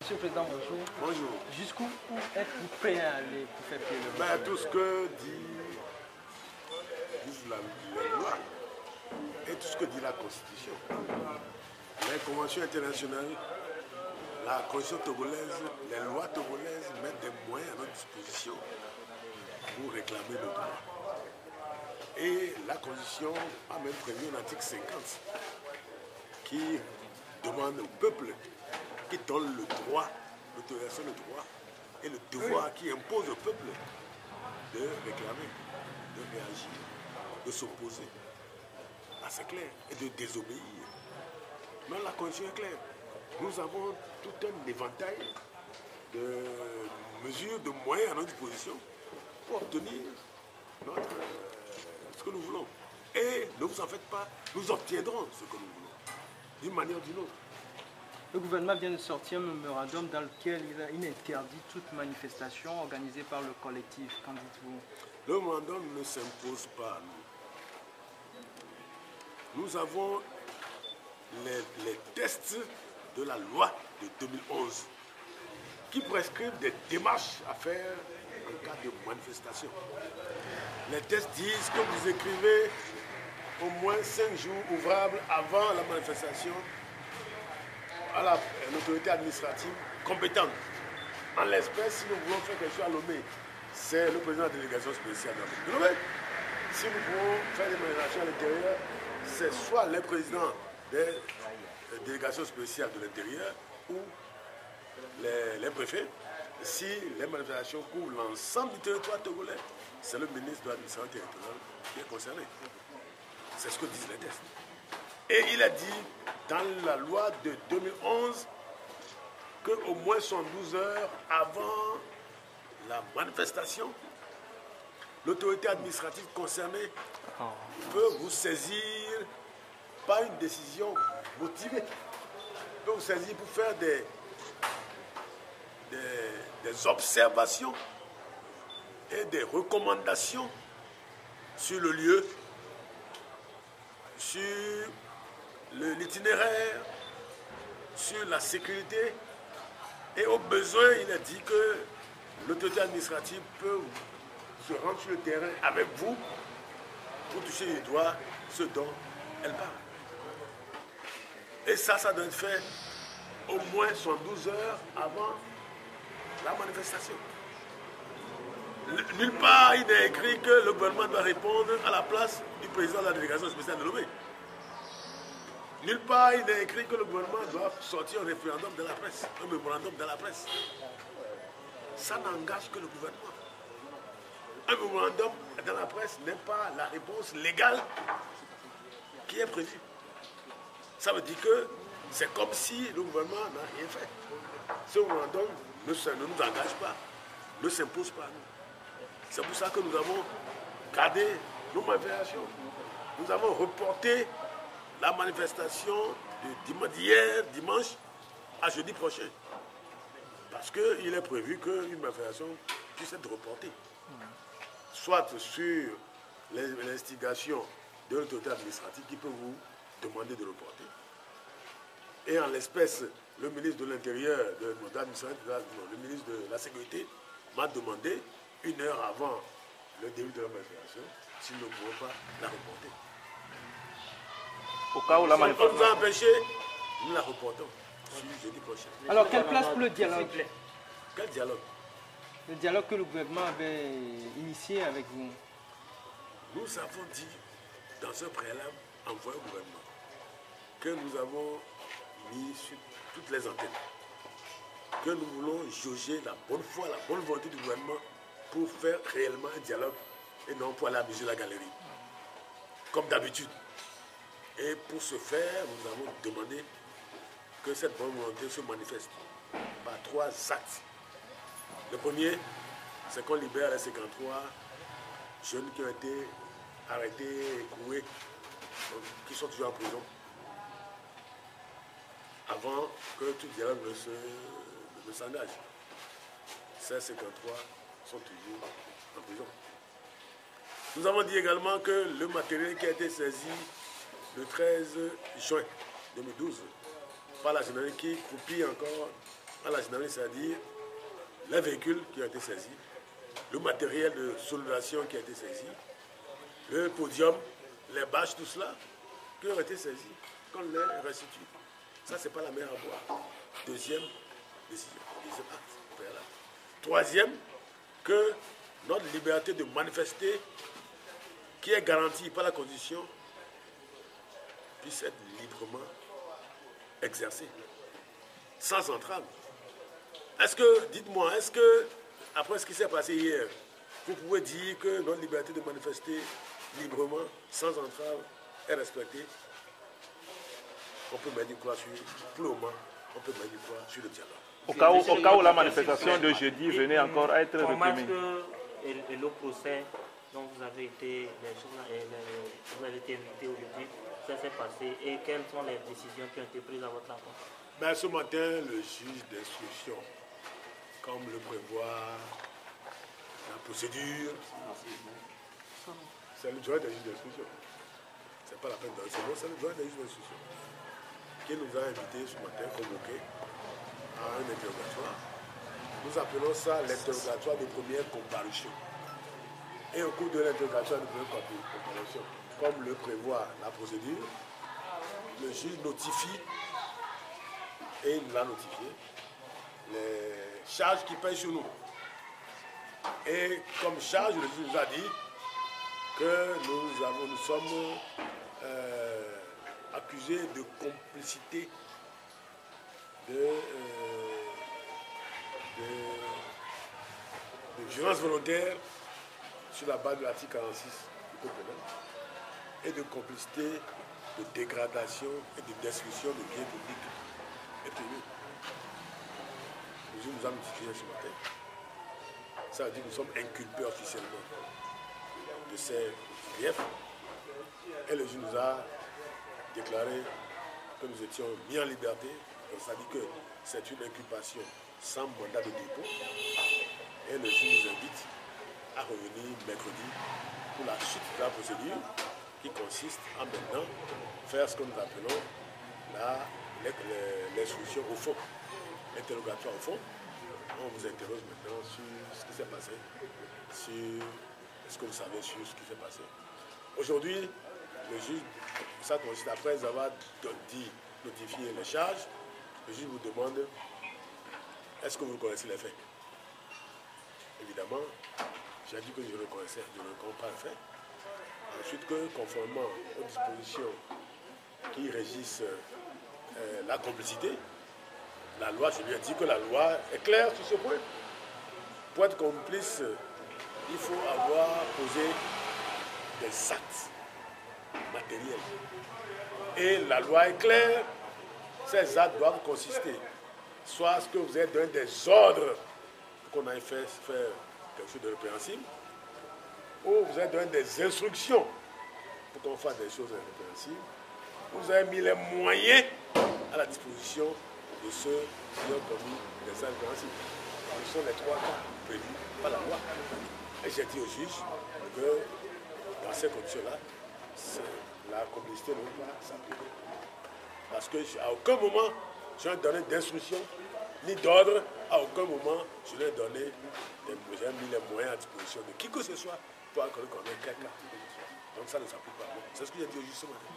Monsieur le Président, bonjour. Bonjour. Jusqu'où êtes-vous prêt à aller pour faire plier le Ben, tout ce que disent les lois et tout ce que dit la Constitution. Les conventions internationales, la Constitution togolaise, les lois togolaises mettent des moyens à notre disposition pour réclamer nos droits. Et la Constitution a même prévu un article 50 qui demande au peuple, qui donne le droit, l'autorisation, le droit et le devoir qui impose au peuple de réclamer, de réagir, de s'opposer. Ah, c'est clair, et de désobéir. Mais la Constitution est claire. Nous avons tout un éventail de mesures, de moyens à notre disposition pour obtenir ce que nous voulons. Et ne vous en faites pas, nous obtiendrons ce que nous voulons, d'une manière ou d'une autre. Le gouvernement vient de sortir un mémorandum dans lequel il interdit toute manifestation organisée par le collectif. Qu'en dites-vous? Le mémorandum ne s'impose pas à nous. Nous avons les tests de la loi de 2011 qui prescrivent des démarches à faire en cas de manifestation. Les tests disent que vous écrivez au moins 5 jours ouvrables avant la manifestation à l'autorité administrative compétente. En l'espèce, si nous voulons faire quelque chose à Lomé, c'est le président de la délégation spéciale de Lomé. Si nous voulons faire des manifestations à l'intérieur, c'est soit les présidents des délégations spéciales de l'intérieur ou les préfets. Si les manifestations couvrent l'ensemble du territoire togolais, c'est le ministre de l'administration territoriale qui est concerné. C'est ce que disent les tests. Et il a dit dans la loi de 2011 qu'au moins 112 heures avant la manifestation, l'autorité administrative concernée peut vous saisir par une décision motivée. Peut vous saisir pour faire des observations et des recommandations sur le lieu, sur l'itinéraire, sur la sécurité. Et au besoin, il a dit que l'autorité administrative peut se rendre sur le terrain avec vous pour toucher du doigt ce dont elle parle. Et ça doit être fait au moins 112 heures avant la manifestation. Nulle part, il est écrit que le gouvernement doit répondre à la place du président de la délégation spéciale de Lomé. Nulle part, il est écrit que le gouvernement doit sortir un référendum de la presse, un mémorandum de la presse. Ça n'engage que le gouvernement. Un mémorandum dans la presse n'est pas la réponse légale qui est prévue. Ça veut dire que c'est comme si le gouvernement n'a rien fait. Ce mémorandum ne nous engage pas, ne s'impose pas à nous. C'est pour ça que nous avons gardé nos manifestations. Nous avons reporté la manifestation d'hier, dimanche, à jeudi prochain. Parce qu'il est prévu qu'une manifestation puisse être reportée. Soit sur l'instigation de l'autorité administrative qui peut vous demander de reporter. Et en l'espèce, le ministre de l'Intérieur, le ministre de la Sécurité, m'a demandé 1 heure avant le début de la manifestation si nous ne pouvons pas la reporter. Au cas où la manifestation... Si on nous a empêché, nous la reportons sur jeudi prochain. Alors, quelle place pour le dialogue? Quel dialogue? Le dialogue que le gouvernement avait initié avec vous. Nous avons dit, dans un préalable envoyé au gouvernement, que nous avons mis sur toutes les antennes, que nous voulons jauger la bonne foi, la bonne volonté du gouvernement pour faire réellement un dialogue et non pour aller amuser la galerie, comme d'habitude. Et pour ce faire, nous avons demandé que cette bonne volonté se manifeste par 3 actes. Le premier, c'est qu'on libère les 53 jeunes qui ont été arrêtés, écroués, qui sont toujours en prison, avant que tout dialogue ne s'engage. Ces 53 sont toujours en prison. Nous avons dit également que le matériel qui a été saisi le 13 juin 2012 par la gendarmerie qui croupit encore à la gendarmerie, c'est-à-dire les véhicules qui ont été saisis, le matériel de sonorisation qui a été saisi, le podium, les bâches, tout cela, qui ont été saisis, qu'on les restitue. Ça, ce n'est pas la mer à boire. Deuxième décision, deuxième acte préalable. Troisième, que notre liberté de manifester, qui est garantie par la Constitution, puisse être librement exercée, sans entrave. Est-ce que, dites-moi, est-ce que, après ce qui s'est passé hier, vous pouvez dire que notre liberté de manifester librement, sans entrave, est respectée? On peut mettre une croix sur, pour le moment, on peut mettre une croix sur le dialogue. Au cas où la manifestation de jeudi venait encore à être reprimée. Et le procès dont vous avez été invité aujourd'hui, ça s'est passé et quelles sont les décisions qui ont été prises à votre encontre? Ben, ce matin, le juge d'instruction, comme le prévoit la procédure, c'est le droit des juges d'instruction. Ce n'est pas la peine d'un second, c'est le droit des juges d'instruction qui nous a invités ce matin, convoqués à un interrogatoire. Nous appelons ça l'interrogatoire de première comparution. Et au cours de l'interrogatoire de première comparution, comme le prévoit la procédure, le juge notifie, et il nous a notifié, les charges qui pèsent sur nous. Et comme charge, le juge nous a dit que nous sommes accusés de complicité de violence volontaire sur la base de l'article 46 du Code pénal et de complicité de dégradation et de destruction de biens publics et privés. Le juge nous a notifié ce matin. Ça veut dire que nous sommes inculpés officiellement de ces griefs. Et le juge nous a déclaré que nous étions mis en liberté. Donc ça dit que c'est une inculpation sans mandat de dépôt. Et le juge nous invite à revenir mercredi pour la suite de la procédure qui consiste à maintenant faire ce que nous appelons l'instruction au fond, l'interrogatoire au fond. On vous interroge maintenant sur ce qui s'est passé, sur ce que vous savez sur ce qui s'est passé. Aujourd'hui, le juge, ça consiste après avoir notifié les charges, le juge vous demande est-ce que vous connaissez les faits? Évidemment, j'ai dit que je le connaissais, je ne connais pas le fait. Ensuite, que conformément aux dispositions qui régissent la complicité, la loi, je lui ai dit que la loi est claire sur ce point. Pour être complice, il faut avoir posé des actes matériels. Et la loi est claire, ces actes doivent consister soit à ce que vous êtes donné des ordres pour qu'on aille faire quelque chose de répréhensible, ou vous avez donné des instructions pour qu'on fasse des choses répréhensibles, vous avez mis les moyens à la disposition de ceux qui ont commis des actes répréhensibles. Ce sont les trois cas prévus par la loi. Et j'ai dit au juge que dans ces conditions-là, la complicité ne peut pas s'appliquer. Parce qu'à aucun moment, je n'ai donné d'instruction ni d'ordre, à aucun moment, je n'ai donné, j'ai mis les moyens à disposition de qui que ce soit pour reconnaître quelqu'un. Donc ça ne s'applique pas. C'est ce que j'ai dit au juge ce matin.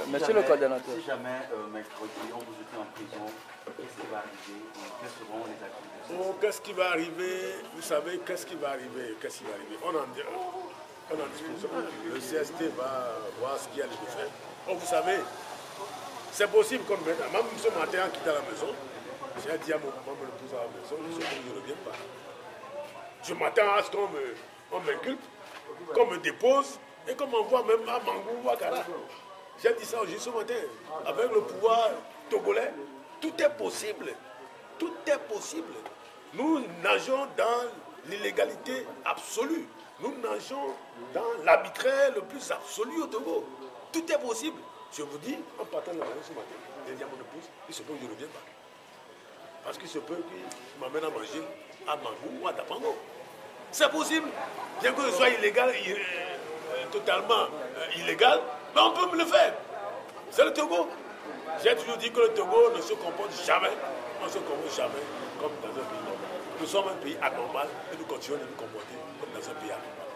Monsieur le coordonnateur. Si jamais mercredi on vous était en prison, qu'est-ce qui va arriver? Quelles seront les activités? Oh, qu'est-ce qui va arriver? Vous savez, qu'est-ce qui va arriver? Qu'est-ce qui va arriver? On en discute. Le CST va voir ce qu'il y a lieu de faire. Oh, vous savez, c'est possible qu'on mette. Même ce matin, en quittant la maison, j'ai dit à mon épouse à la maison, je ne reviens pas. Je m'attends à ce qu'on m'inculpe, qu'on me dépose et qu'on m'envoie même à Mangou ou à Kara. J'ai dit ça aujourd'hui ce matin. Avec le pouvoir togolais, tout est possible. Tout est possible. Nous nageons dans l'illégalité absolue. Nous nageons dans l'arbitraire le plus absolu au Togo. Tout est possible. Je vous dis, en partant de la maison ce matin, j'ai dit à mon épouse, il se peut que je ne revienne pas. Parce qu'il se peut qu'il m'amène à manger à Mangou ou à Dapango. C'est possible. Bien que ce soit illégal, totalement illégal, mais on peut me le faire. C'est le Togo. J'ai toujours dit que le Togo ne se comporte jamais en on se comporte jamais comme dans un pays normal. Nous sommes un pays anormal et nous continuons de nous comporter comme dans un pays anormal.